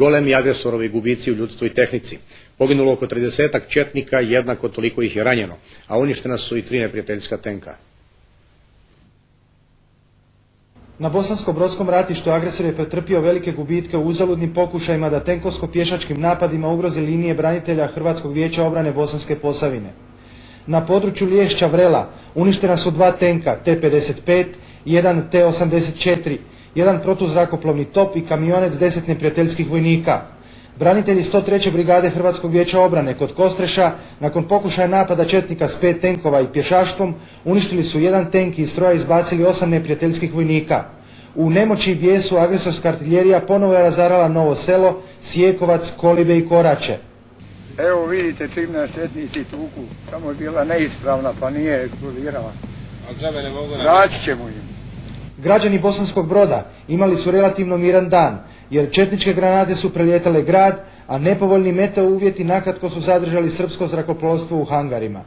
Golemi agresorovi gubici u ljudstvu i tehnici. Poginulo oko 30-ak četnika, jednako toliko ih je ranjeno, a uništena su i 3 neprijateljska tenka. Na Bosansko-brodskom ratištu agresor je pretrpio velike gubitke u uzaludnim pokušajima da tenkovsko-pješačkim napadima ugrozi linije branitelja Hrvatskog vijeća obrane Bosanske Posavine. Na području Liješća Vrela uništena su 2 tenka T-55, 1 T-84, 1 protuzrakoplovni top i kamionec 10 neprijateljskih vojnika. Branitelji 103. brigade Hrvatskog vijeća obrane kod Kostreša nakon pokušaja napada četnika s 5 tenkova i pješaštvom uništili su 1 tenk i iz stroja izbacili 8 neprijateljskih vojnika. U nemoći i bijesu agresorska artiljerija ponovo je razarala Novo Selo, Sjekovac, Kolibe i Korače. Evo vidite čim nas četnici tuku, samo je bila neispravna pa nije eksplodirala. Vraćit ćemo im. Građani Bosanskog Broda imali su relativno miran dan, jer četničke granate su prelijetale grad, a nepovoljni meteo uvjeti nakratko su zadržali srpsko zrakoplovstvo u hangarima.